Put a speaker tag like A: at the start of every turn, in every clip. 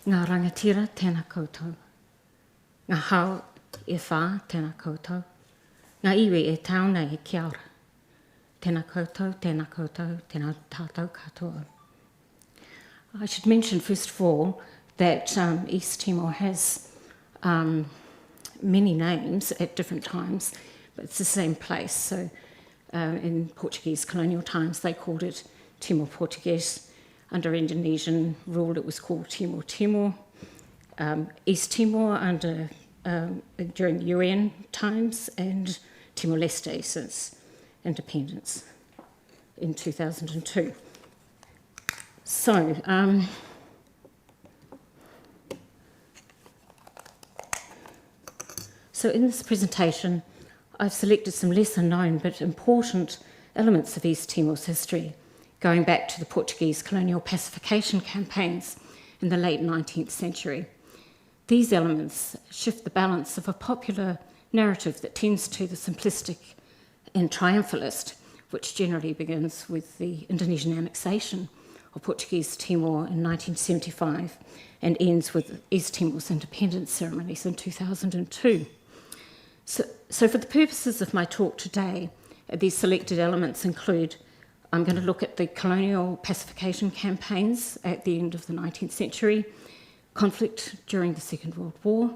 A: Ngā rangatira tēnā koutou. Ngā hao e whā tēnā koutou. Ngā iwi e tauna e kia ora. Tēnā koutou, tēnā tātou katoa. I should mention first of all that East Timor has many names at different times, but it's the same place. So in Portuguese colonial times they called it Timor Portuguese. Under Indonesian rule it was called Timor Timor. East Timor under during UN times, and Timor-Leste since independence in 2002. So, in this presentation, I've selected some lesser known but important elements of East Timor's history, going back to the Portuguese colonial pacification campaigns in the late 19th century. These elements shift the balance of a popular narrative that tends to the simplistic and triumphalist, which generally begins with the Indonesian annexation of Portuguese Timor in 1975 and ends with East Timor's independence ceremonies in 2002. So for the purposes of my talk today, these selected elements include, I'm going to look at the colonial pacification campaigns at the end of the 19th century, conflict during the Second World War,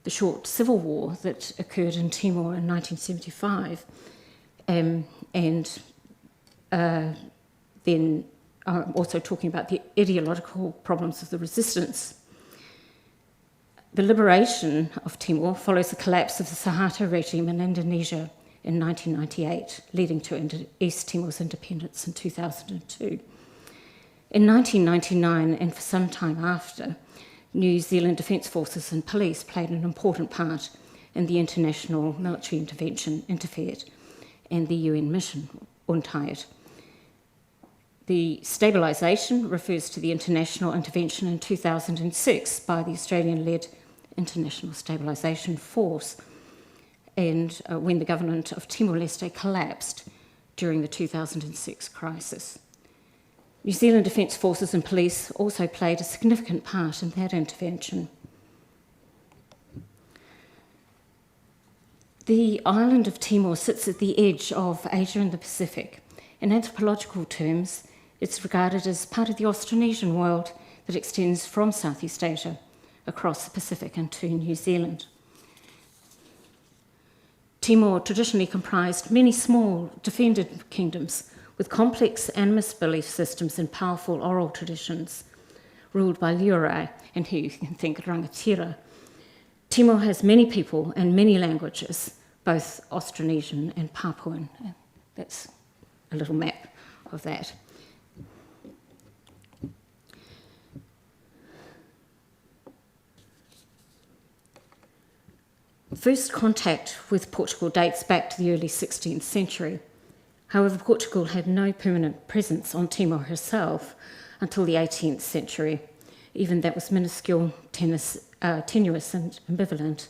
A: the short civil war that occurred in Timor in 1975, and then also talking about the ideological problems of the resistance. The liberation of Timor follows the collapse of the Suharto regime in Indonesia in 1998, leading to East Timor's independence in 2002. In 1999, and for some time after, New Zealand Defence Forces and police played an important part in the international military intervention, Interfed, and the UN mission, UNTAID. The Stabilisation refers to the international intervention in 2006 by the Australian-led International Stabilisation Force, and when the government of Timor-Leste collapsed during the 2006 crisis. New Zealand Defence Forces and police also played a significant part in that intervention. The island of Timor sits at the edge of Asia and the Pacific. In anthropological terms, it's regarded as part of the Austronesian world that extends from Southeast Asia across the Pacific into New Zealand. Timor traditionally comprised many small defended kingdoms with complex animist belief systems and powerful oral traditions, ruled by liurai, and here you can think rangatira. Timor has many people and many languages, both Austronesian and Papuan. That's a little map of that. First contact with Portugal dates back to the early 16th century. However, Portugal had no permanent presence on Timor herself until the 18th century. Even that was minuscule, tenuous and ambivalent.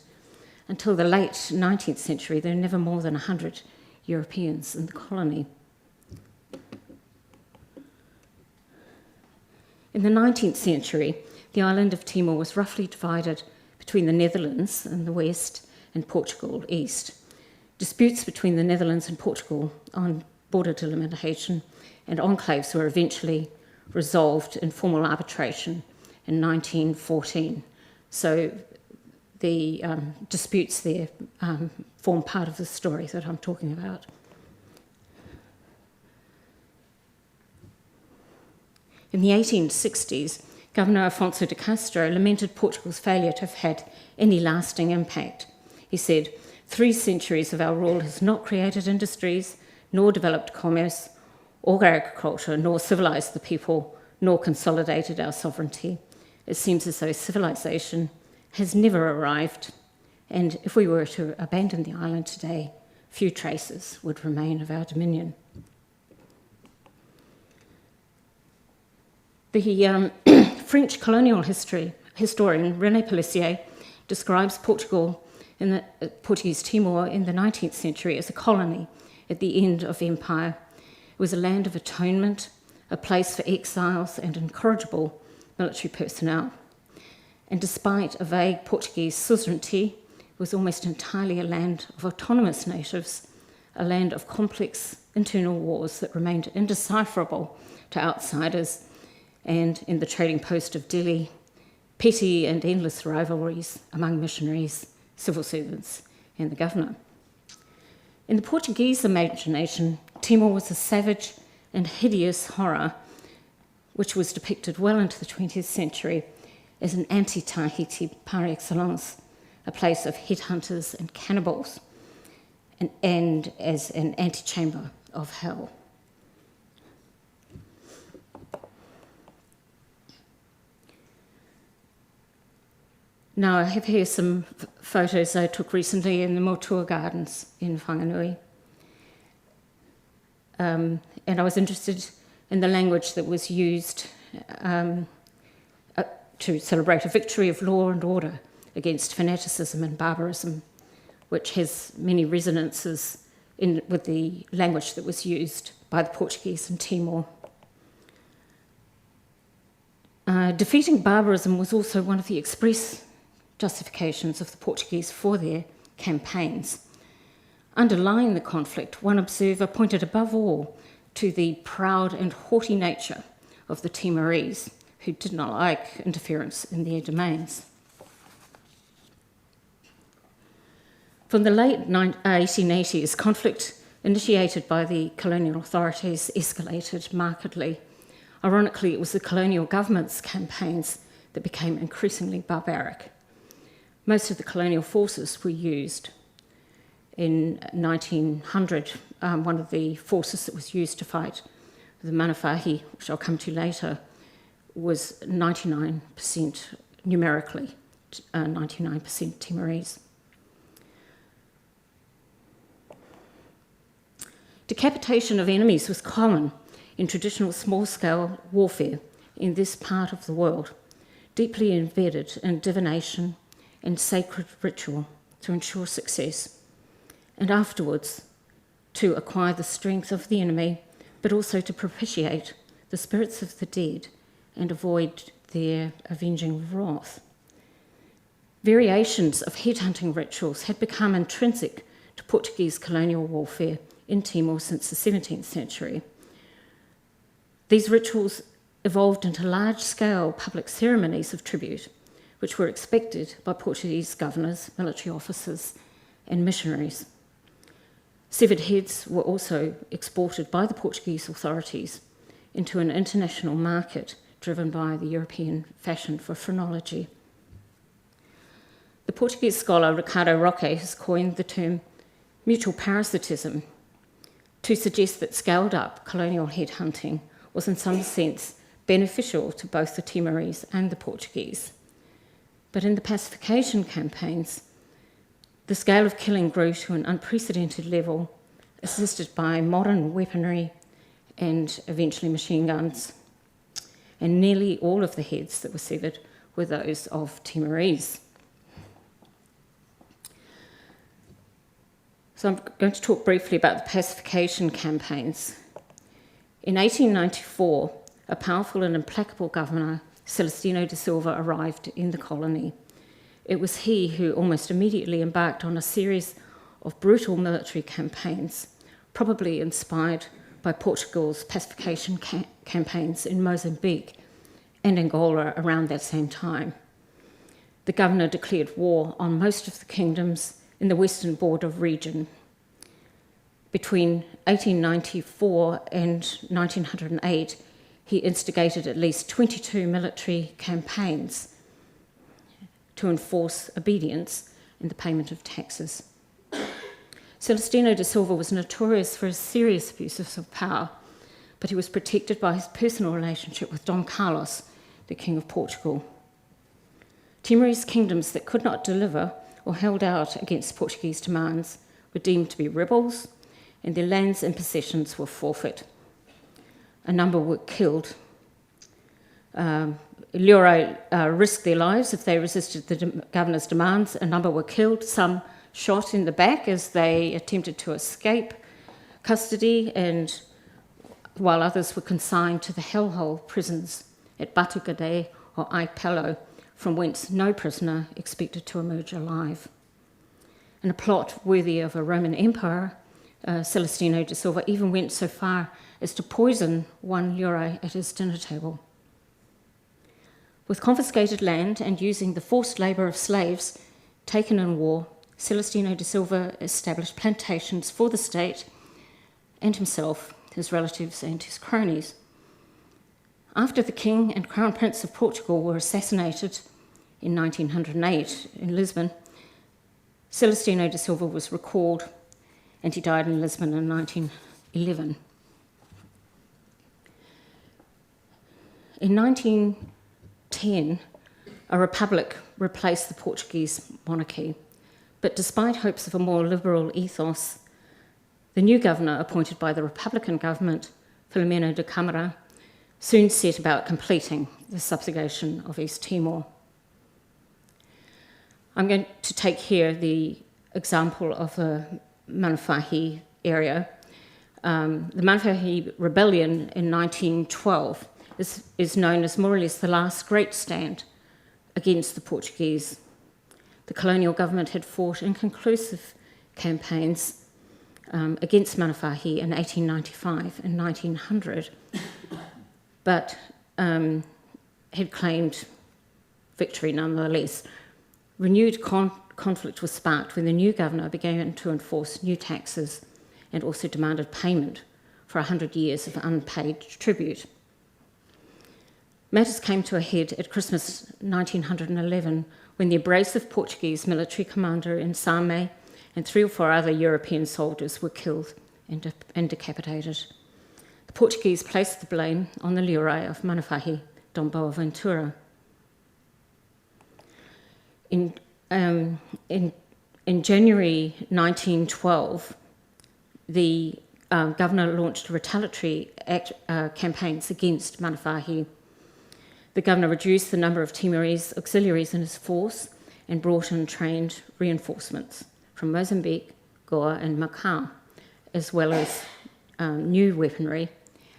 A: Until the late 19th century, there were never more than 100 Europeans in the colony. In the 19th century, the island of Timor was roughly divided between the Netherlands in the west and Portugal east. Disputes between the Netherlands and Portugal on border delimitation and enclaves were eventually resolved in formal arbitration in 1914. So the disputes there form part of the story that I'm talking about. In the 1860s, Governor Afonso de Castro lamented Portugal's failure to have had any lasting impact. He said, 3 centuries of our rule has not created industries, nor developed commerce, or agriculture, nor civilised the people, nor consolidated our sovereignty. It seems as though civilisation has never arrived, and if we were to abandon the island today, few traces would remain of our dominion. The French colonial historian René Pellissier describes Portuguese Timor in the 19th century as a colony at the end of empire. It was a land of atonement, a place for exiles and incorrigible military personnel. and despite a vague Portuguese suzerainty, it was almost entirely a land of autonomous natives, a land of complex internal wars that remained indecipherable to outsiders, and in the trading post of Delhi, petty and endless rivalries among missionaries, civil servants, and the governor. In the Portuguese imagination, Timor was a savage and hideous horror, which was depicted well into the 20th century as an anti-Tahiti par excellence, a place of headhunters and cannibals, and as an antechamber of hell. Now, I have here some photos I took recently in the Motua Gardens in Whanganui. And I was interested in the language that was used to celebrate a victory of law and order against fanaticism and barbarism, which has many resonances with the language that was used by the Portuguese in Timor. Defeating barbarism was also one of the express justifications of the Portuguese for their campaigns. Underlying the conflict, one observer pointed above all to the proud and haughty nature of the Timorese, who did not like interference in their domains. From the late 1880s, conflict initiated by the colonial authorities escalated markedly. Ironically, it was the colonial government's campaigns that became increasingly barbaric. Most of the colonial forces were used. In 1900, one of the forces that was used to fight the Manawhahi, which I'll come to later, was 99% numerically, 99% Timorese. Decapitation of enemies was common in traditional small-scale warfare in this part of the world, deeply embedded in divination and sacred ritual to ensure success, and afterwards to acquire the strength of the enemy, but also to propitiate the spirits of the dead and avoid their avenging wrath. Variations of headhunting rituals had become intrinsic to Portuguese colonial warfare in Timor since the 17th century. These rituals evolved into large-scale public ceremonies of tribute, which were expected by Portuguese governors, military officers, and missionaries. Severed heads were also exported by the Portuguese authorities into an international market driven by the European fashion for phrenology. The Portuguese scholar Ricardo Roque has coined the term mutual parasitism to suggest that scaled-up colonial headhunting was in some sense beneficial to both the Timorese and the Portuguese. But in the pacification campaigns, the scale of killing grew to an unprecedented level, assisted by modern weaponry and eventually machine guns. And nearly all of the heads that were severed were those of Timorese. So I'm going to talk briefly about the pacification campaigns. In 1894, a powerful and implacable governor, Celestino de Silva, arrived in the colony. It was he who almost immediately embarked on a series of brutal military campaigns, probably inspired by Portugal's pacification campaigns in Mozambique and Angola around that same time. The governor declared war on most of the kingdoms in the Western Border region. Between 1894 and 1908, he instigated at least 22 military campaigns to enforce obedience and the payment of taxes. Celestino de Silva was notorious for his serious abuses of power, but he was protected by his personal relationship with Dom Carlos, the King of Portugal. Timorese kingdoms that could not deliver or held out against Portuguese demands were deemed to be rebels, and their lands and possessions were forfeit. A number were killed. Leora risked their lives if they resisted the governor's demands. A number were killed, some shot in the back as they attempted to escape custody, and while others were consigned to the hellhole prisons at Batu Gede or Aipelo from whence no prisoner expected to emerge alive. In a plot worthy of a Roman emperor, Celestino de Silva even went so far as to poison one Lure at his dinner table. With confiscated land and using the forced labour of slaves taken in war, Celestino de Silva established plantations for the state and himself, his relatives and his cronies. After the King and Crown Prince of Portugal were assassinated in 1908 in Lisbon, Celestino de Silva was recalled and he died in Lisbon in 1911. In 1910, a republic replaced the Portuguese monarchy, but despite hopes of a more liberal ethos, the new governor appointed by the Republican government, Filomeno de Câmara, soon set about completing the subjugation of East Timor. I'm going to take here the example of the Manawhahi area. The Manawhahi rebellion in 1912 is known as more or less the last great stand against the Portuguese. The colonial government had fought inconclusive campaigns against Manawhahi in 1895 and 1900, but had claimed victory nonetheless. Renewed conflict was sparked when the new governor began to enforce new taxes and also demanded payment for 100 years of unpaid tribute. Matters came to a head at Christmas 1911 when the abrasive Portuguese military commander in Same and 3 or 4 other European soldiers were killed and decapitated. The Portuguese placed the blame on the Lure of Manawhahi, Dom Boaventura. In January 1912, the governor launched retaliatory campaigns against Manawhahi. The governor reduced the number of Timorese auxiliaries in his force and brought in trained reinforcements from Mozambique, Goa and Macau, as well as new weaponry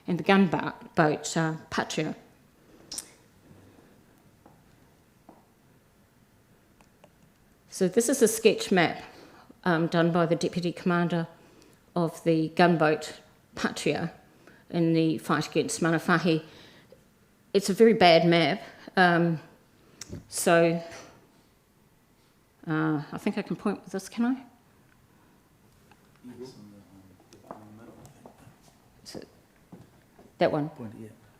A: and the gunboat Patria. So this is a sketch map done by the deputy commander of the gunboat Patria in the fight against Manawhahi. It's a very bad map, so I think I can point with this, can I? Is it that one?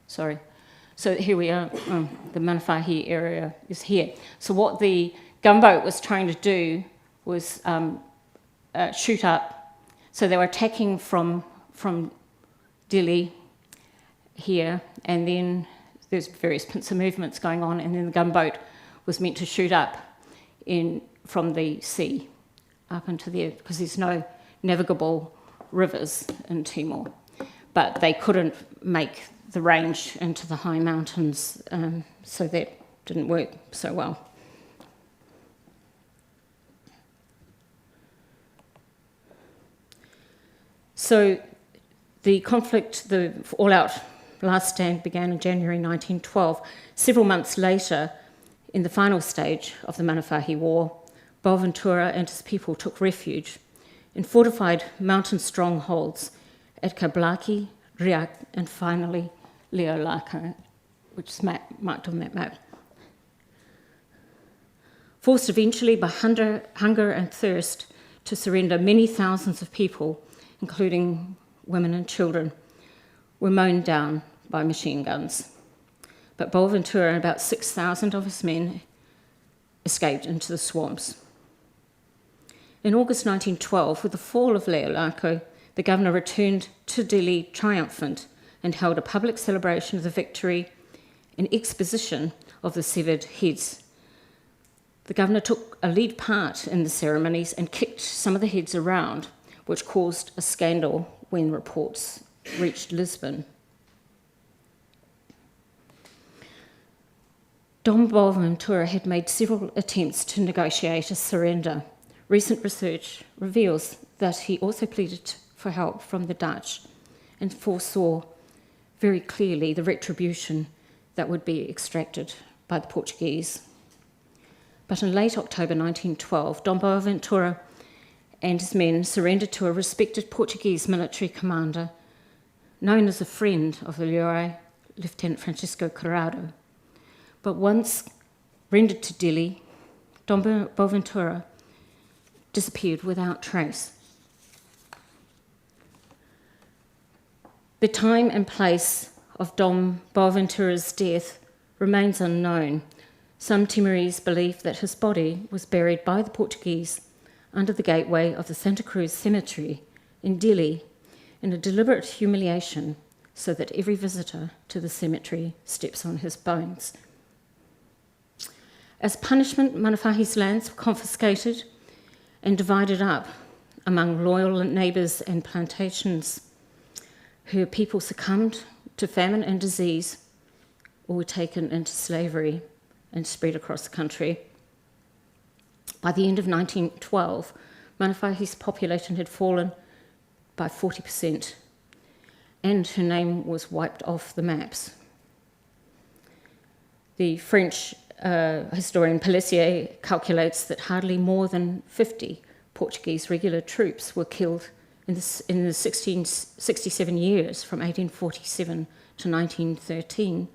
A: Sorry. So here we are, the Manawhahi area is here. So what the gunboat was trying to do was shoot up. So they were attacking from Delhi here, and then there's various pincer movements going on, and then the gunboat was meant to shoot up from the sea up into there, because there's no navigable rivers in Timor. But they couldn't make the range into the high mountains, so that didn't work so well. So the conflict, the all-out last stand began in January 1912. Several months later, in the final stage of the Manawhahi War, Boaventura and his people took refuge in fortified mountain strongholds at Kablaki, Riak, and finally Leolaka, which is marked on that map. Forced eventually by hunger and thirst to surrender, many thousands of people, including women and children, were mown down by machine guns. But Boaventura and about 6,000 of his men escaped into the swamps. In August 1912, with the fall of Leolako, the governor returned to Delhi triumphant and held a public celebration of the victory, an exposition of the severed heads. The governor took a lead part in the ceremonies and kicked some of the heads around, which caused a scandal when reports reached Lisbon. Dom Boaventura had made several attempts to negotiate a surrender. Recent research reveals that he also pleaded for help from the Dutch and foresaw very clearly the retribution that would be extracted by the Portuguese. But in late October 1912, Dom Boaventura and his men surrendered to a respected Portuguese military commander known as a friend of the Lerai, Lieutenant Francisco Corrado. But once rendered to Dili, Dom Boaventura disappeared without trace. The time and place of Dom Boaventura's death remains unknown. Some Timorese believe that his body was buried by the Portuguese under the gateway of the Santa Cruz Cemetery in Dili in a deliberate humiliation so that every visitor to the cemetery steps on his bones. As punishment, Manawhahi's lands were confiscated and divided up among loyal neighbours and plantations. Her people succumbed to famine and disease or were taken into slavery and spread across the country. By the end of 1912, Manawhahi's population had fallen by 40%, and her name was wiped off the maps. The French historian Pelissier calculates that hardly more than 50 Portuguese regular troops were killed in the 67 years from 1847 to 1913,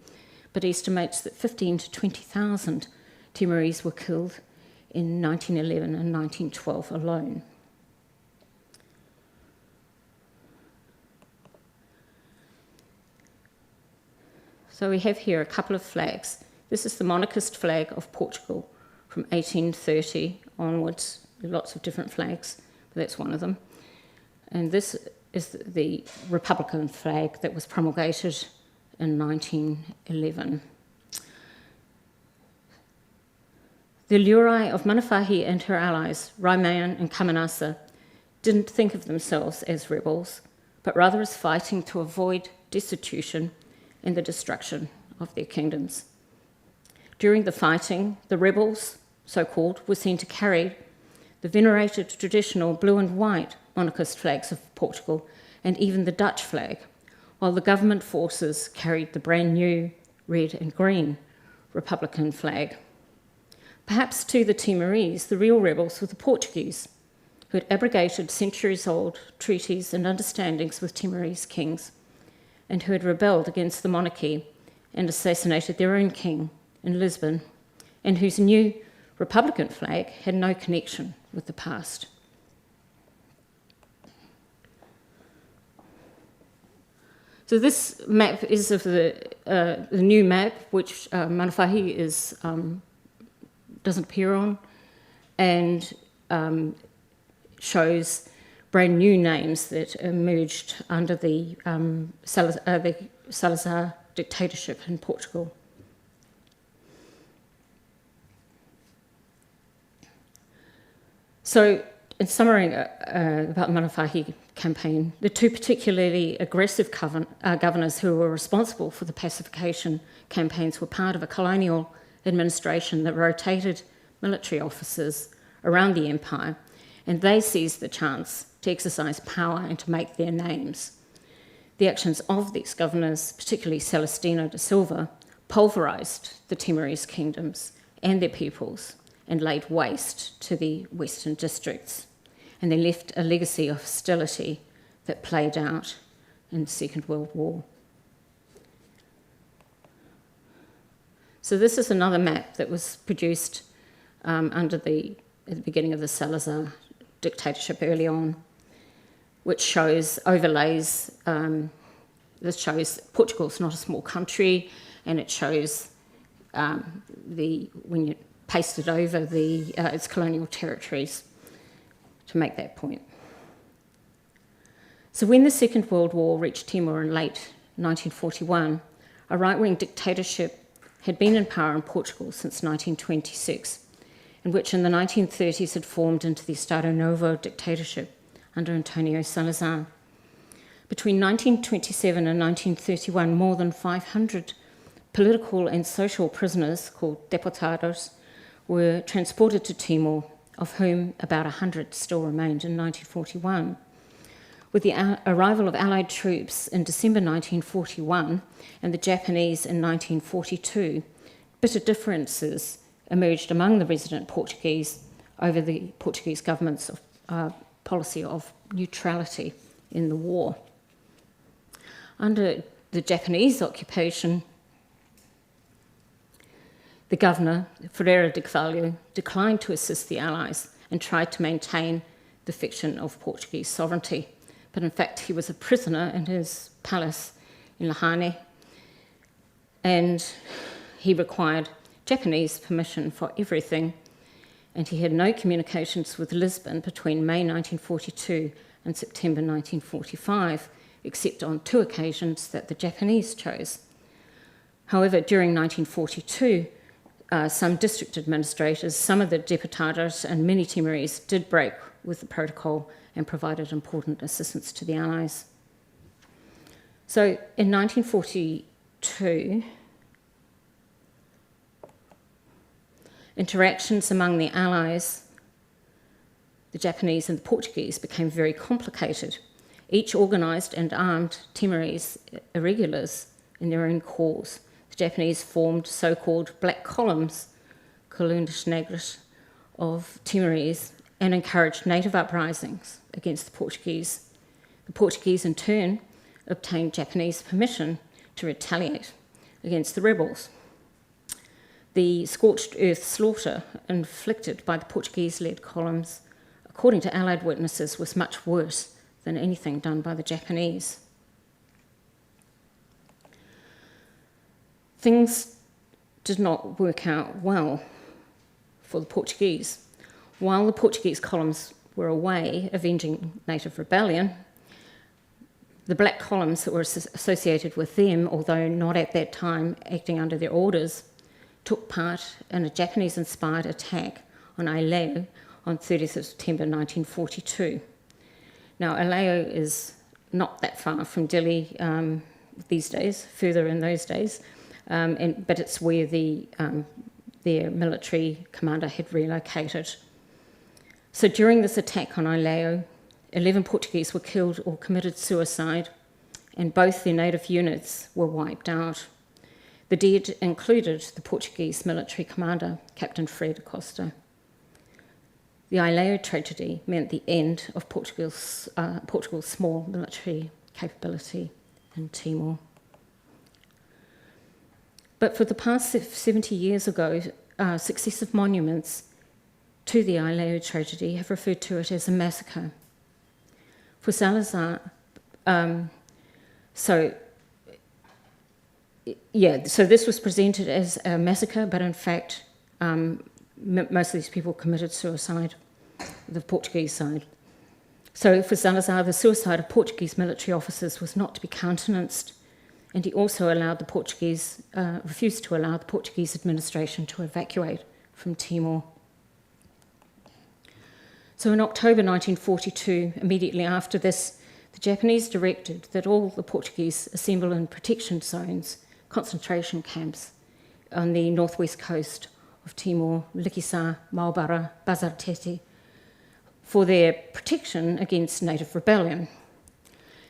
A: but estimates that 15 to 20,000 Timorese were killed in 1911 and 1912 alone. So we have here a couple of flags. This is the monarchist flag of Portugal from 1830 onwards. There are lots of different flags, but that's one of them. And this is the Republican flag that was promulgated in 1911. The Lerai of Manawhahi and her allies, Raiman and Kamanasa, didn't think of themselves as rebels, but rather as fighting to avoid destitution and the destruction of their kingdoms. During the fighting, the rebels, so-called, were seen to carry the venerated traditional blue and white monarchist flags of Portugal and even the Dutch flag, while the government forces carried the brand new red and green Republican flag. Perhaps to the Timorese, the real rebels were the Portuguese, who had abrogated centuries-old treaties and understandings with Timorese kings, and who had rebelled against the monarchy and assassinated their own king in Lisbon, and whose new Republican flag had no connection with the past. So this map is of the new map, which Manawhahi doesn't appear on, and shows brand new names that emerged under the Salazar dictatorship in Portugal. So, in summary about the Manawhahi campaign, the two particularly aggressive governors who were responsible for the pacification campaigns were part of a colonial administration that rotated military officers around the empire, and they seized the chance to exercise power and to make their names. The actions of these governors, particularly Celestino da Silva, pulverised the Timorese kingdoms and their peoples and laid waste to the western districts. And they left a legacy of hostility that played out in the Second World War. So this is another map that was produced at the beginning of the Salazar dictatorship early on, which overlays, this shows Portugal's not a small country, and it shows when you paste it over its colonial territories to make that point. So when the Second World War reached Timor in late 1941, a right-wing dictatorship had been in power in Portugal since 1926, and which in the 1930s had formed into the Estado Novo dictatorship under Antonio Salazar. Between 1927 and 1931, more than 500 political and social prisoners, called deportados, were transported to Timor, of whom about 100 still remained in 1941. With the arrival of Allied troops in December 1941 and the Japanese in 1942, bitter differences emerged among the resident Portuguese over the Portuguese government's policy of neutrality in the war. Under the Japanese occupation, the governor, Ferreira de Carvalho, declined to assist the Allies and tried to maintain the fiction of Portuguese sovereignty. But in fact, he was a prisoner in his palace in Lahane, and he required Japanese permission for everything, and he had no communications with Lisbon between May 1942 and September 1945, except on 2 occasions that the Japanese chose. However, during 1942, some district administrators, some of the deputados and many Timorese did break with the protocol and provided important assistance to the Allies. So in 1942, interactions among the Allies, the Japanese and the Portuguese, became very complicated. Each organised and armed Timorese irregulars in their own cause. The Japanese formed so-called black columns, colundas negras, of Timorese and encouraged native uprisings against the Portuguese. The Portuguese, in turn, obtained Japanese permission to retaliate against the rebels. The scorched earth slaughter inflicted by the Portuguese-led columns, according to Allied witnesses, was much worse than anything done by the Japanese. Things did not work out well for the Portuguese. While the Portuguese columns were away avenging native rebellion, the black columns that were associated with them, although not at that time acting under their orders, took part in a Japanese-inspired attack on Aileo on 30th of September 1942. Now, Aileo is not that far from Delhi these days, further in those days, but it's where their military commander had relocated. So during this attack on Aileo, 11 Portuguese were killed or committed suicide, and both their native units were wiped out. The dead included the Portuguese military commander, Captain Fred Costa. The Aileo tragedy meant the end of Portugal's small military capability in Timor. But for the past 70 years ago, successive monuments to the Aileo tragedy have referred to it as a massacre. For Salazar, so this was presented as a massacre, but in fact, most of these people committed suicide, the Portuguese side. So for Salazar, the suicide of Portuguese military officers was not to be countenanced, and he also refused to allow the Portuguese administration to evacuate from Timor. So in October 1942, immediately after this, the Japanese directed that all the Portuguese assemble in protection zones, concentration camps, on the northwest coast of Timor, Likisa, Maubara, Bazartete, for their protection against native rebellion.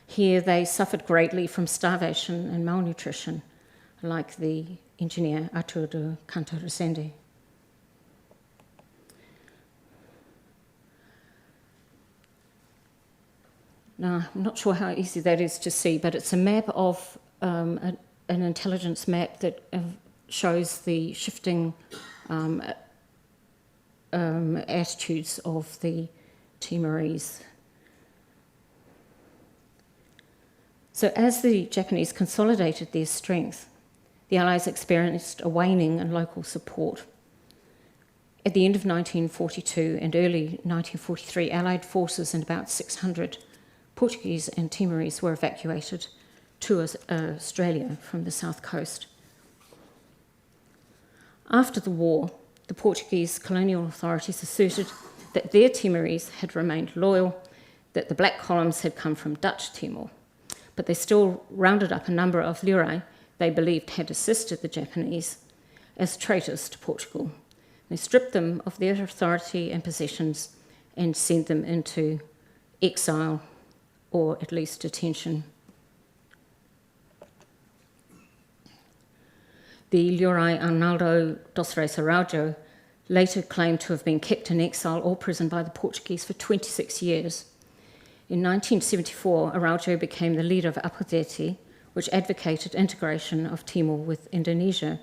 A: Here they suffered greatly from starvation and malnutrition, like the engineer Artur de Canto Resende. Now, I'm not sure how easy that is to see, but it's a map of an intelligence map that shows the shifting attitudes of the Timorese. So as the Japanese consolidated their strength, the Allies experienced a waning in local support. At the end of 1942 and early 1943, Allied forces and about 600 Portuguese and Timorese were evacuated to Australia from the south coast. After the war, the Portuguese colonial authorities asserted that their Timorese had remained loyal, that the black columns had come from Dutch Timor, but they still rounded up a number of Lirai they believed had assisted the Japanese as traitors to Portugal. They stripped them of their authority and possessions and sent them into exile, or at least detention. The Lirai Arnaldo dos Reis Araujo later claimed to have been kept in exile or prison by the Portuguese for 26 years. In 1974, Araujo became the leader of Apodeti, which advocated integration of Timor with Indonesia.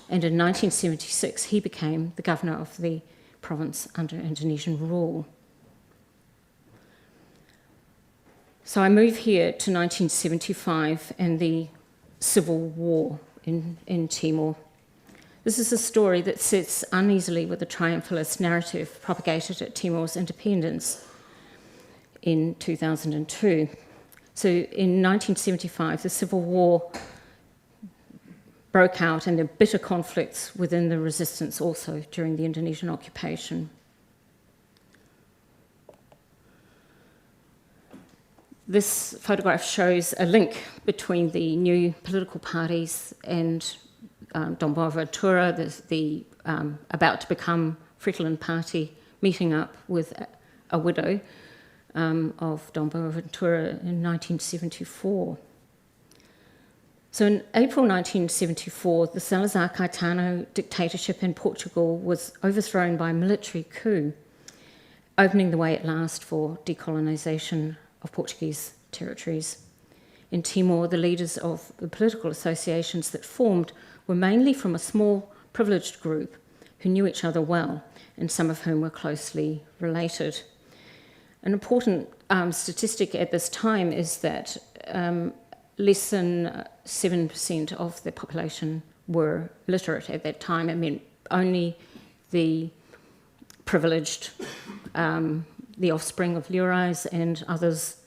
A: And in 1976, he became the governor of the province under Indonesian rule. So I move here to 1975 and the civil war in Timor. This is a story that sits uneasily with the triumphalist narrative propagated at Timor's independence in 2002. So in 1975, the civil war broke out, and there were bitter conflicts within the resistance also during the Indonesian occupation. This photograph shows a link between the new political parties and Dom Boaventura, the about to become Fretilin Party, meeting up with a widow of Dom Boaventura in 1974. So in April 1974, the Salazar-Caetano dictatorship in Portugal was overthrown by a military coup, opening the way at last for decolonisation of Portuguese territories. In Timor, the leaders of the political associations that formed were mainly from a small privileged group who knew each other well, and some of whom were closely related. An important statistic at this time is that less than 7% of the population were literate at that time. It meant only the privileged, the offspring of Lurais and others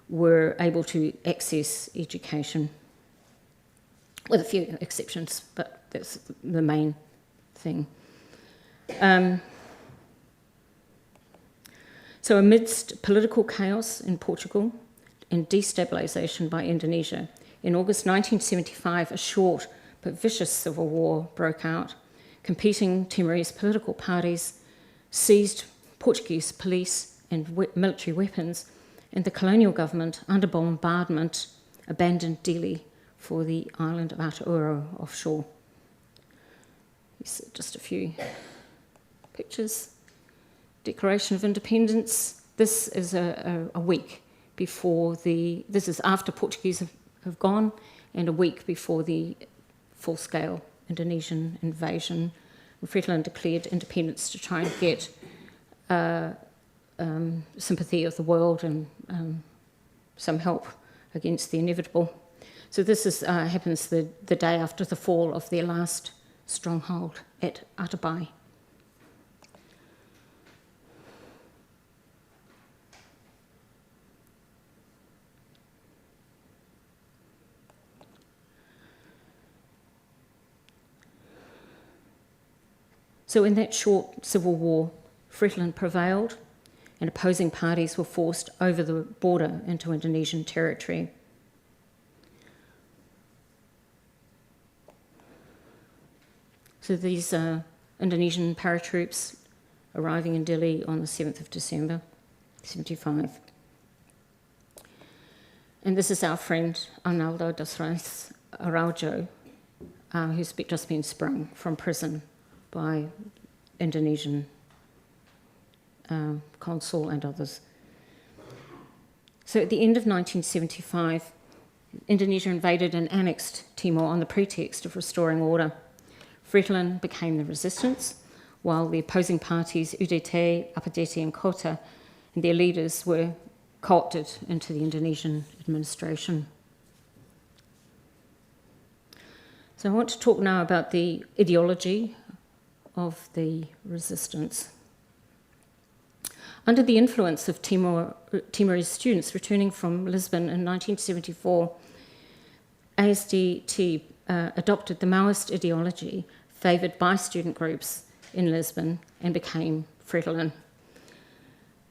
A: were able to access education, with a few exceptions, but that's the main thing. So amidst political chaos in Portugal and destabilisation by Indonesia, in August 1975, a short but vicious civil war broke out. Competing Timorese political parties seized Portuguese police and military weapons, and the colonial government, under bombardment, abandoned Dili for the island of Aotearoa offshore. Just a few pictures. Declaration of Independence. This is a week before this is after Portuguese have gone, and a week before the full-scale Indonesian invasion. Fretilin declared independence to try and get sympathy of the world and some help against the inevitable. So this happens the day after the fall of their last stronghold at Atabai. So in that short civil war, Fretilin prevailed, and opposing parties were forced over the border into Indonesian territory. So these are Indonesian paratroops arriving in Dili on the 7th of December, 1975. And this is our friend Arnaldo dos Reis Araujo, who's just been sprung from prison by Indonesian consul and others. So at the end of 1975, Indonesia invaded and annexed Timor on the pretext of restoring order. Fretilin became the resistance, while the opposing parties, UDT, Apodeti and Kota, and their leaders were co-opted into the Indonesian administration. So I want to talk now about the ideology of the resistance. Under the influence of Timorese students returning from Lisbon in 1974, ASDT adopted the Maoist ideology favoured by student groups in Lisbon and became Fretilin.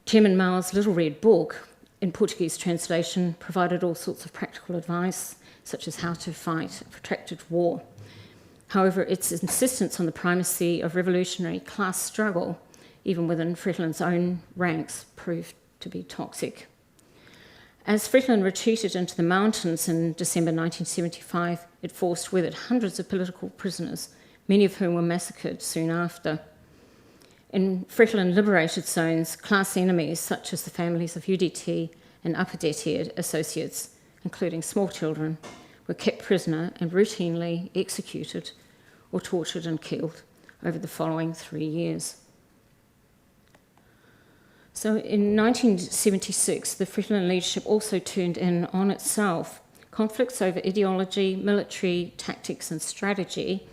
A: Chairman Mao's Little Red Book, in Portuguese translation, provided all sorts of practical advice, such as how to fight a protracted war. However, its insistence on the primacy of revolutionary class struggle, even within Fretilin's own ranks, proved to be toxic. As Fretilin retreated into the mountains in December 1975, it forced with it hundreds of political prisoners, many of whom were massacred soon after. In Fretilin liberated zones, class enemies such as the families of UDT and Apadeti associates, including small children, were kept prisoner and routinely executed or tortured and killed over the following 3 years. So in 1976, the Fretilin leadership also turned in on itself. Conflicts over ideology, military tactics and strategy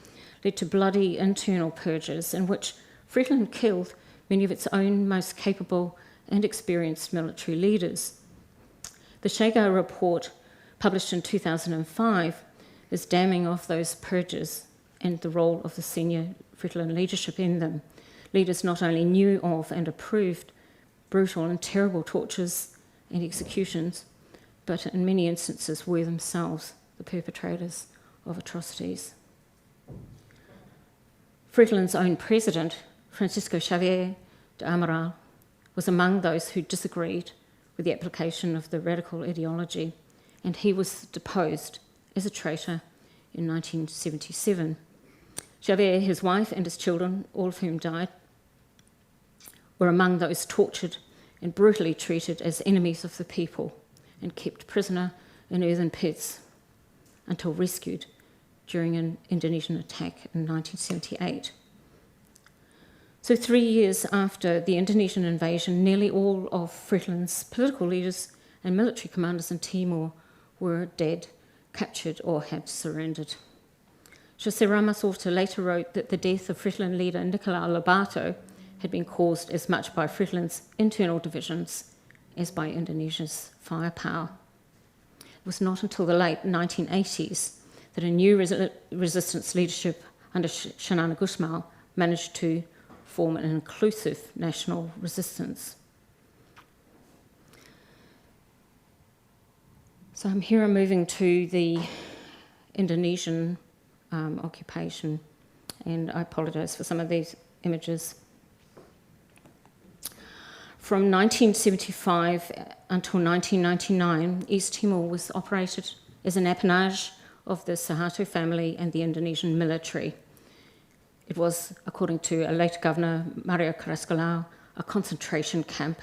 A: led to bloody internal purges in which Fretilin killed many of its own most capable and experienced military leaders. The Shagar report, published in 2005, is damning of those purges and the role of the senior Fretilin leadership in them. Leaders not only knew of and approved brutal and terrible tortures and executions, but in many instances were themselves the perpetrators of atrocities. Fretilin's own president, Francisco Xavier de Amaral, was among those who disagreed with the application of the radical ideology, and he was deposed as a traitor in 1977. Xavier, his wife, and his children, all of whom died, were among those tortured and brutally treated as enemies of the people and kept prisoner in earthen pits until rescued during an Indonesian attack in 1978. So 3 years after the Indonesian invasion, nearly all of Fretilin's political leaders and military commanders in Timor were dead, captured, or had surrendered. José Ramos Horta later wrote that the death of Fretilin leader Nicolau Lobato had been caused as much by Fretilin's internal divisions as by Indonesia's firepower. It was not until the late 1980s that a new resistance leadership under Xanana Gusmao managed to form an inclusive national resistance. So I'm here moving to the Indonesian occupation, and I apologise for some of these images. From 1975 until 1999, East Timor was operated as an appanage of the Suharto family and the Indonesian military. It was, according to a later governor, Mario Carrascolau, a concentration camp.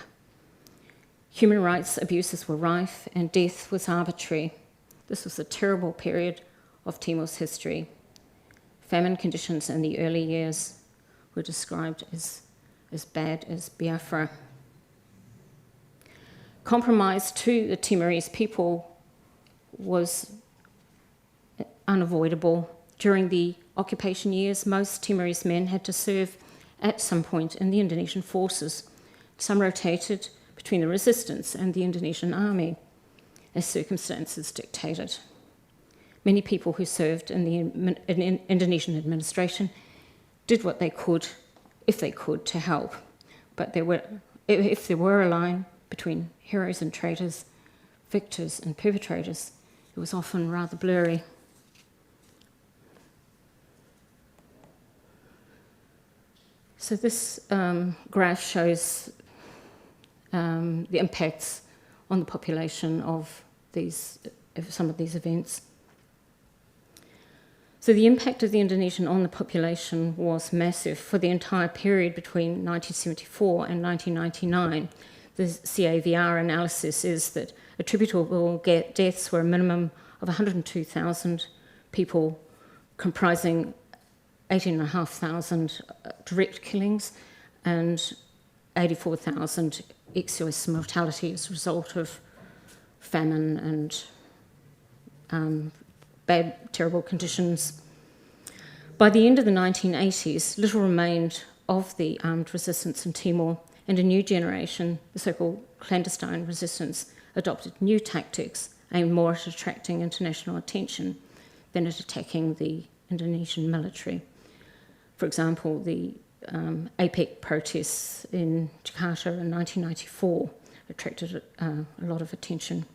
A: Human rights abuses were rife and death was arbitrary. This was a terrible period of Timor's history. Famine conditions in the early years were described as bad as Biafra. Compromise to the Timorese people was unavoidable. During the occupation years, most Timorese men had to serve at some point in the Indonesian forces. Some rotated between the resistance and the Indonesian army, as circumstances dictated. Many people who served in the Indonesian administration did what they could, if they could, to help. But if there were a line between heroes and traitors, victors and perpetrators, it was often rather blurry. So this graph shows the impacts on the population of some of these events. So the impact of the Indonesian on the population was massive for the entire period between 1974 and 1999. The CAVR analysis is that attributable deaths were a minimum of 102,000 people, comprising 18,500 direct killings and 84,000 ex-US mortality as a result of famine and bad, terrible conditions. By the end of the 1980s, little remained of the armed resistance in Timor, and a new generation, the so-called clandestine resistance, adopted new tactics aimed more at attracting international attention than at attacking the Indonesian military. For example, the APEC protests in Jakarta in 1994 attracted a lot of attention.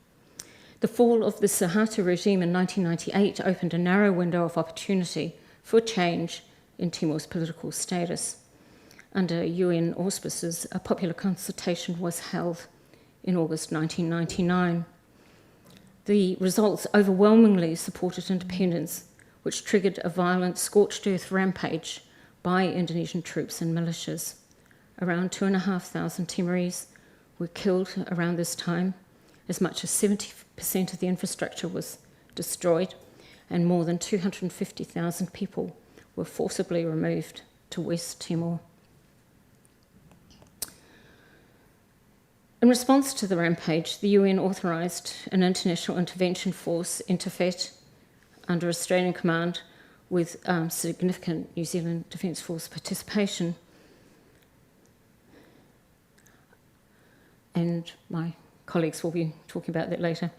A: The fall of the Suharto regime in 1998 opened a narrow window of opportunity for change in Timor's political status. Under UN auspices, a popular consultation was held in August 1999. The results overwhelmingly supported independence, which triggered a violent scorched earth rampage by Indonesian troops and militias. Around 2,500 Timorese were killed around this time. As much as 70% of the infrastructure was destroyed, and more than 250,000 people were forcibly removed to West Timor. In response to the rampage, the UN authorised an international intervention force, Intrastate, under Australian command, with significant New Zealand Defence Force participation. And my colleagues will be talking about that later.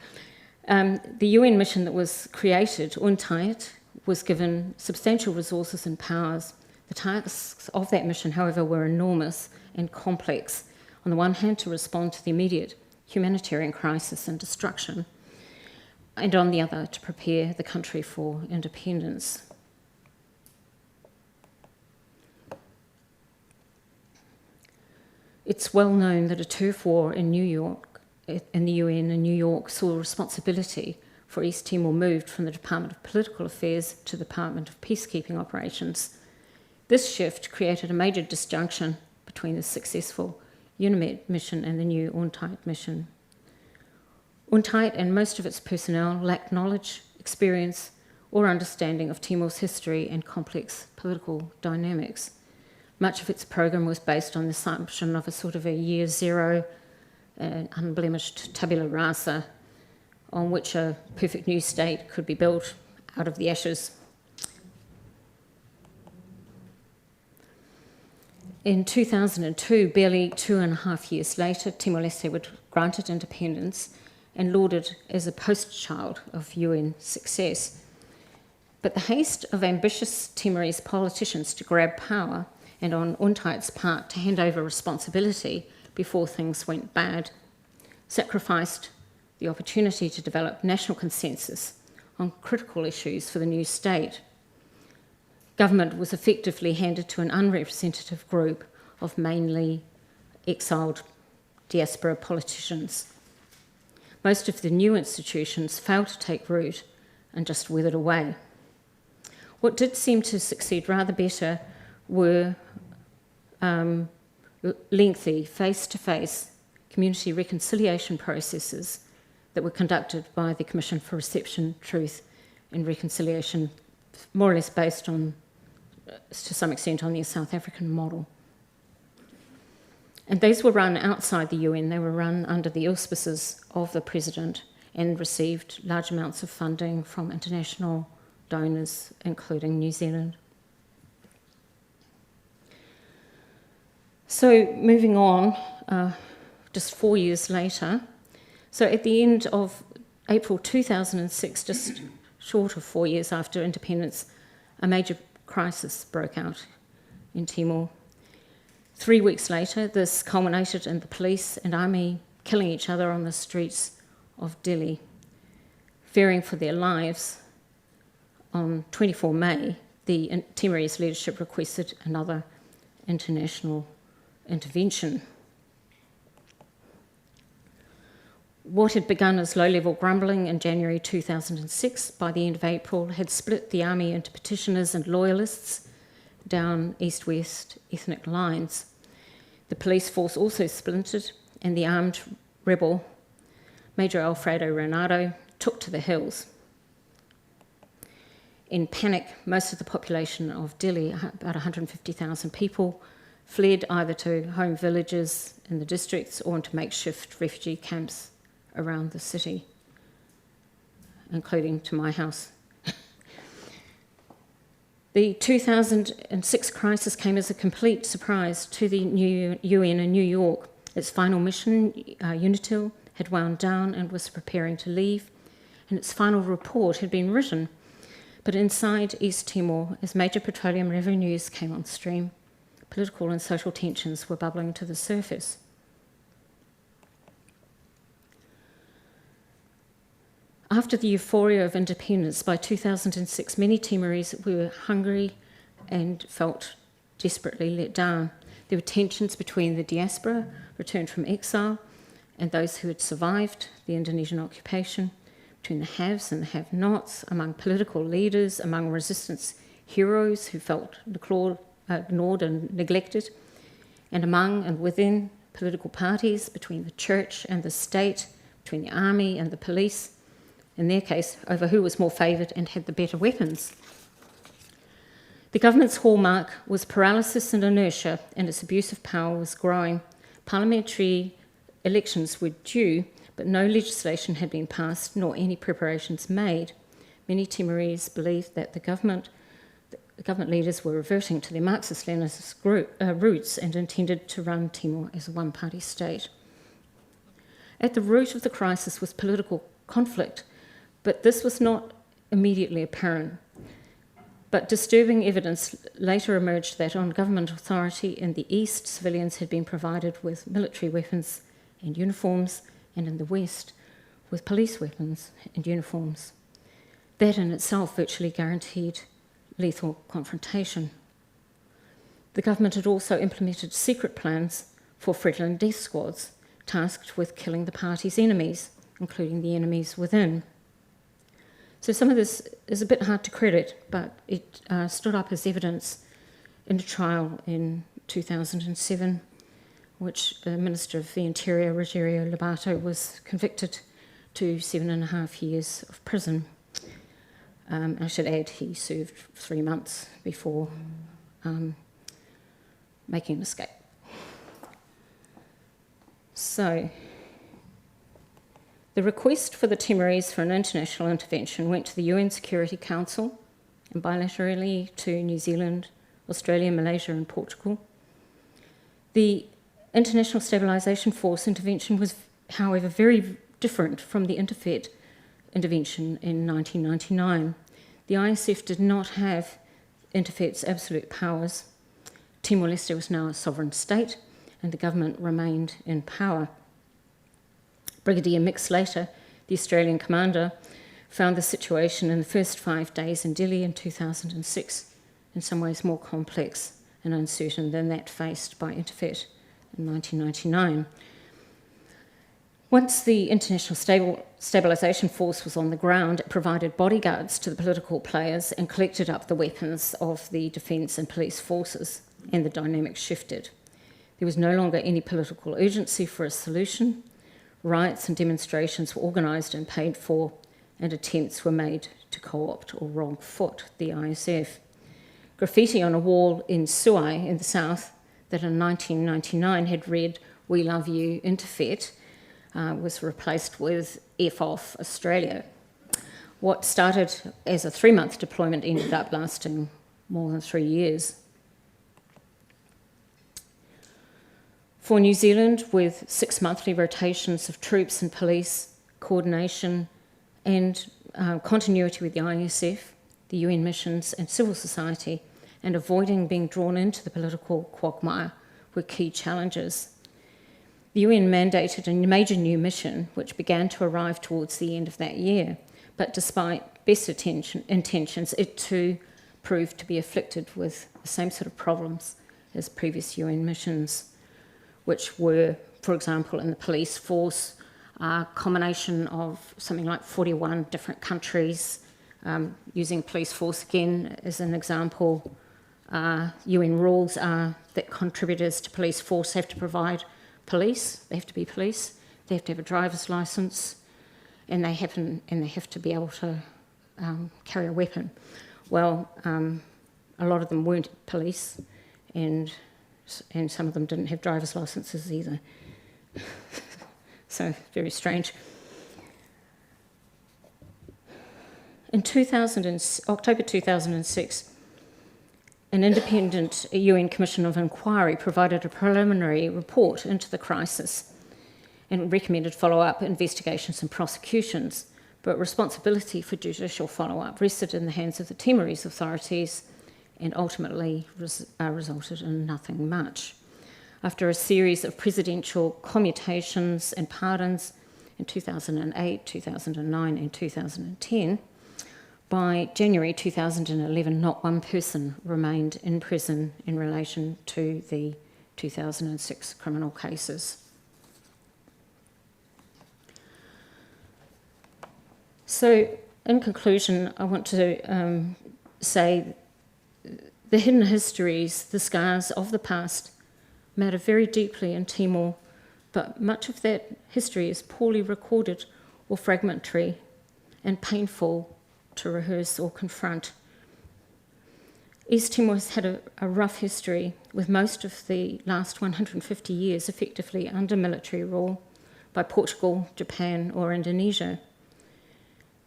A: The UN mission that was created, UNTAIT, was given substantial resources and powers. The tasks of that mission, however, were enormous and complex. On the one hand, to respond to the immediate humanitarian crisis and destruction, and on the other, to prepare the country for independence. It's well known that a turf war in New York, in the UN in New York, saw responsibility for East Timor moved from the Department of Political Affairs to the Department of Peacekeeping Operations. This shift created a major disjunction between the successful UNIMED mission and the new UNTAIT mission. UNTAIT and most of its personnel lacked knowledge, experience, or understanding of Timor's history and complex political dynamics. Much of its program was based on the assumption of a sort of a year zero, unblemished tabula rasa, on which a perfect new state could be built out of the ashes. In 2002, barely 2.5 years later, Timor-Leste was granted independence and lauded as a poster child of UN success. But the haste of ambitious Timorese politicians to grab power, and on UNTAIT's part to hand over responsibility before things went bad, sacrificed the opportunity to develop national consensus on critical issues for the new state. Government was effectively handed to an unrepresentative group of mainly exiled diaspora politicians. Most of the new institutions failed to take root and just withered away. What did seem to succeed rather better were lengthy face-to-face community reconciliation processes that were conducted by the Commission for Reception, Truth and Reconciliation, more or less based on, to some extent, on the South African model. And these were run outside the UN. They were run under the auspices of the President and received large amounts of funding from international donors, including New Zealand. So moving on, just 4 years later, so at the end of April 2006, just short of 4 years after independence, a major crisis broke out in Timor. 3 weeks later, this culminated in the police and army killing each other on the streets of Dili. Fearing for their lives, on 24 May, the Timorese leadership requested another international intervention. What had begun as low-level grumbling in January 2006, by the end of April, had split the army into petitioners and loyalists down east-west ethnic lines. The police force also splintered, and the armed rebel, Major Alfredo Renato, took to the hills. In panic, most of the population of Dili, about 150,000 people, fled either to home villages in the districts or into makeshift refugee camps around the city, including to my house. The 2006 crisis came as a complete surprise to the new UN in New York. Its final mission, Nuttall, had wound down and was preparing to leave, and its final report had been written. But inside East Timor, as major petroleum revenues came on stream, political and social tensions were bubbling to the surface. After the euphoria of independence, by 2006, many Timorese were hungry and felt desperately let down. There were tensions between the diaspora, returned from exile, and those who had survived the Indonesian occupation, between the haves and the have-nots, among political leaders, among resistance heroes who felt ignored and neglected, and among and within political parties, between the church and the state, between the army and the police, in their case, over who was more favoured and had the better weapons. The government's hallmark was paralysis and inertia, and its abuse of power was growing. Parliamentary elections were due, but no legislation had been passed, nor any preparations made. Many Timorese believed that the government leaders were reverting to their Marxist-Leninist roots and intended to run Timor as a one-party state. At the root of the crisis was political conflict, but this was not immediately apparent. But disturbing evidence later emerged that on government authority in the east, civilians had been provided with military weapons and uniforms, and in the west, with police weapons and uniforms. That in itself virtually guaranteed lethal confrontation. The government had also implemented secret plans for Fredlin death squads, tasked with killing the party's enemies, including the enemies within. So some of this is a bit hard to credit, but it stood up as evidence in a trial in 2007, which the Minister of the Interior, Rogério Lobato, was convicted to 7.5 years of prison. I should add he served 3 months before making an escape. So, the request for the Timorese for an international intervention went to the UN Security Council and bilaterally to New Zealand, Australia, Malaysia and Portugal. The International Stabilisation Force intervention was, however, very different from the Interfet intervention in 1999. The ISF did not have Interfet's absolute powers. Timor-Leste was now a sovereign state and the government remained in power. Brigadier Mick Slater, the Australian commander, found the situation in the first 5 days in Dili in 2006 in some ways more complex and uncertain than that faced by Interfet in 1999. Once the International Stabilisation Force was on the ground, it provided bodyguards to the political players and collected up the weapons of the defence and police forces, and the dynamic shifted. There was no longer any political urgency for a solution. Riots and demonstrations were organised and paid for, and attempts were made to co-opt or wrong foot the ISF. Graffiti on a wall in Suai in the south that in 1999 had read, "We love you, Interfet," was replaced with "F off, Australia." What started as a 3-month deployment ended up lasting more than 3 years. For New Zealand, with 6 monthly rotations of troops and police, coordination and continuity with the ISF, the UN missions and civil society, and avoiding being drawn into the political quagmire were key challenges. The UN mandated a major new mission, which began to arrive towards the end of that year, but despite best intentions, it too proved to be afflicted with the same sort of problems as previous UN missions, which were, for example, in the police force, a combination of something like 41 different countries, using police force again as an example. UN rules are that contributors to police force have to provide police, they have to be police, they have to have a driver's licence, and they have to be able to carry a weapon. Well, a lot of them weren't police, and some of them didn't have driver's licences either. So, very strange. In October 2006, an independent UN Commission of Inquiry provided a preliminary report into the crisis and recommended follow-up investigations and prosecutions, but responsibility for judicial follow-up rested in the hands of the Timorese authorities and ultimately resulted in nothing much. After a series of presidential commutations and pardons in 2008, 2009 and 2010, by January 2011, not one person remained in prison in relation to the 2006 criminal cases. So, in conclusion, I want to say the hidden histories, the scars of the past, matter very deeply in Timor, but much of that history is poorly recorded or fragmentary and painful to rehearse or confront. East Timor has had a rough history, with most of the last 150 years effectively under military rule by Portugal, Japan, or Indonesia.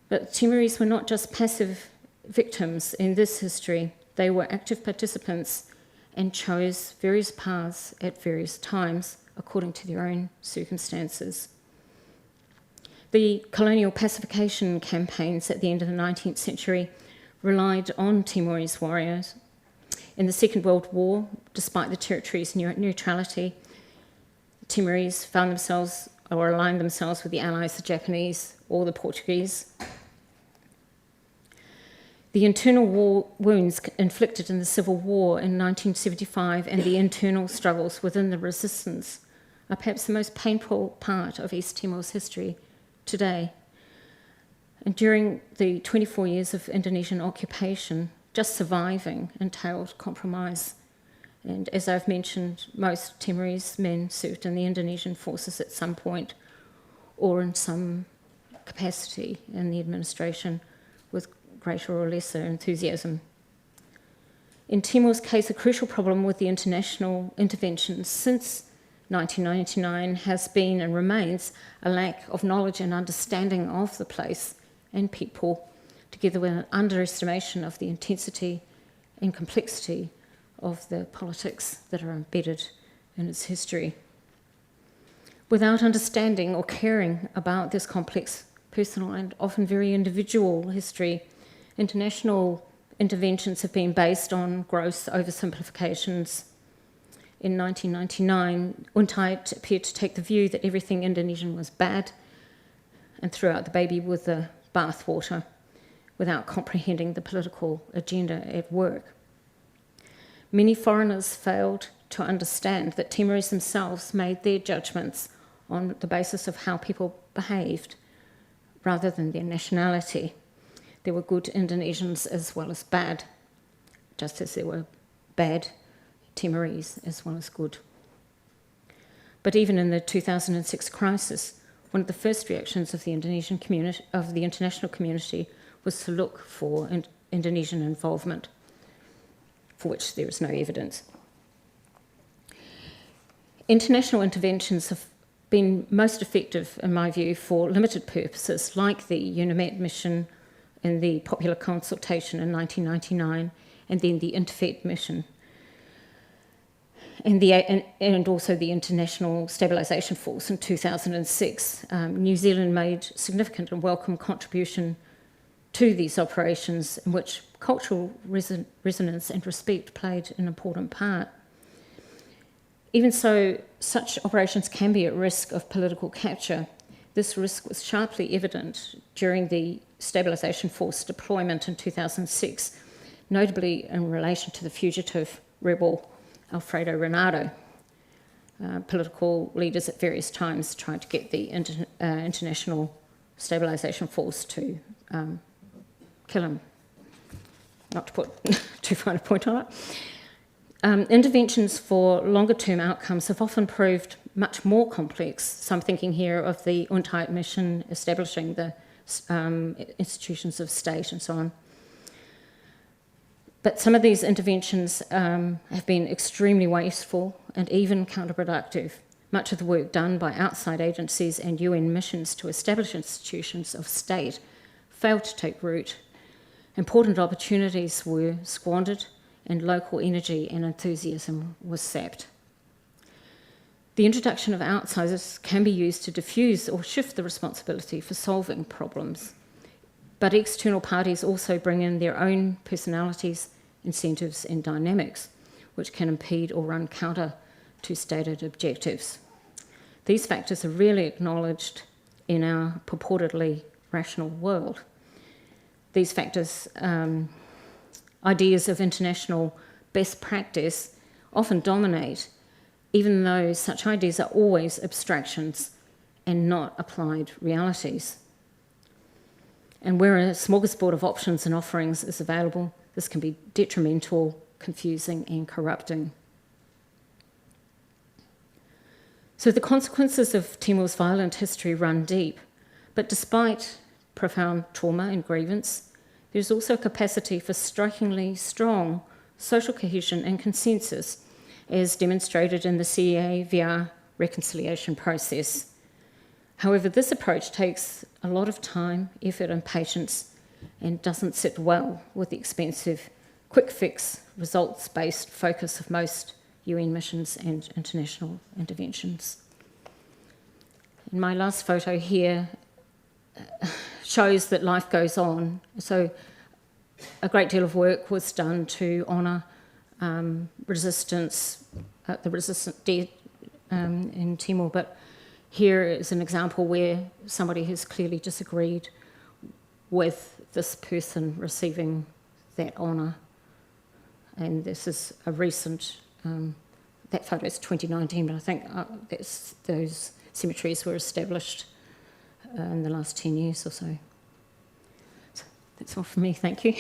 A: But Timorese were not just passive victims in this history, they were active participants and chose various paths at various times according to their own circumstances. The colonial pacification campaigns at the end of the 19th century relied on Timorese warriors. In the Second World War, despite the territory's neutrality, Timorese found themselves or aligned themselves with the Allies, the Japanese or the Portuguese. The internal war wounds inflicted in the Civil War in 1975 and the internal struggles within the resistance are perhaps the most painful part of East Timor's history today. And during the 24 years of Indonesian occupation, just surviving entailed compromise. And as I've mentioned, most Timorese men served in the Indonesian forces at some point or in some capacity in the administration with greater or lesser enthusiasm. In Timor's case, a crucial problem with the international interventions since 1999 has been and remains a lack of knowledge and understanding of the place and people, together with an underestimation of the intensity and complexity of the politics that are embedded in its history. Without understanding or caring about this complex, personal and often very individual history, international interventions have been based on gross oversimplifications. In 1999, UNTAID appeared to take the view that everything Indonesian was bad and threw out the baby with the bathwater without comprehending the political agenda at work. Many foreigners failed to understand that Timorese themselves made their judgments on the basis of how people behaved rather than their nationality. There were good Indonesians as well as bad, just as there were bad Timorese as well as good. But even in the 2006 crisis, one of the first reactions of the Indonesian community, of the international community, was to look for Indonesian involvement, for which there is no evidence. International interventions have been most effective, in my view, for limited purposes, like the UNIMET mission in the popular consultation in 1999, and then the Interfet mission, and also the International Stabilisation Force in 2006. New Zealand made significant and welcome contribution to these operations, in which cultural resonance and respect played an important part. Even so, such operations can be at risk of political capture. This risk was sharply evident during the Stabilisation Force deployment in 2006, notably in relation to the fugitive rebel Alfredo Renato. Political leaders at various times tried to get the International Stabilisation Force to kill him, not to put too fine a point on it. Interventions for longer-term outcomes have often proved much more complex. So I'm thinking here of the UNTAID mission establishing the institutions of state and so on. But some of these interventions have been extremely wasteful and even counterproductive. Much of the work done by outside agencies and UN missions to establish institutions of state failed to take root. Important opportunities were squandered and local energy and enthusiasm was sapped. The introduction of outsiders can be used to diffuse or shift the responsibility for solving problems. But external parties also bring in their own personalities, incentives and dynamics, which can impede or run counter to stated objectives. These factors are rarely acknowledged in our purportedly rational world. These factors, ideas of international best practice, often dominate, even though such ideas are always abstractions and not applied realities. And where a smorgasbord of options and offerings is available, this can be detrimental, confusing, and corrupting. So the consequences of Timor's violent history run deep, but despite profound trauma and grievance, there's also a capacity for strikingly strong social cohesion and consensus, as demonstrated in the CEA-VR reconciliation process. However, this approach takes a lot of time, effort, and patience, and doesn't sit well with the expensive, quick-fix, results-based focus of most UN missions and international interventions. And my last photo here shows that life goes on. So a great deal of work was done to honour resistance, the resistant dead in Timor, but here is an example where somebody has clearly disagreed with this person receiving that honour. And this is a recent, that photo is 2019, but I think those cemeteries were established in the last 10 years or so. So that's all from me, thank you.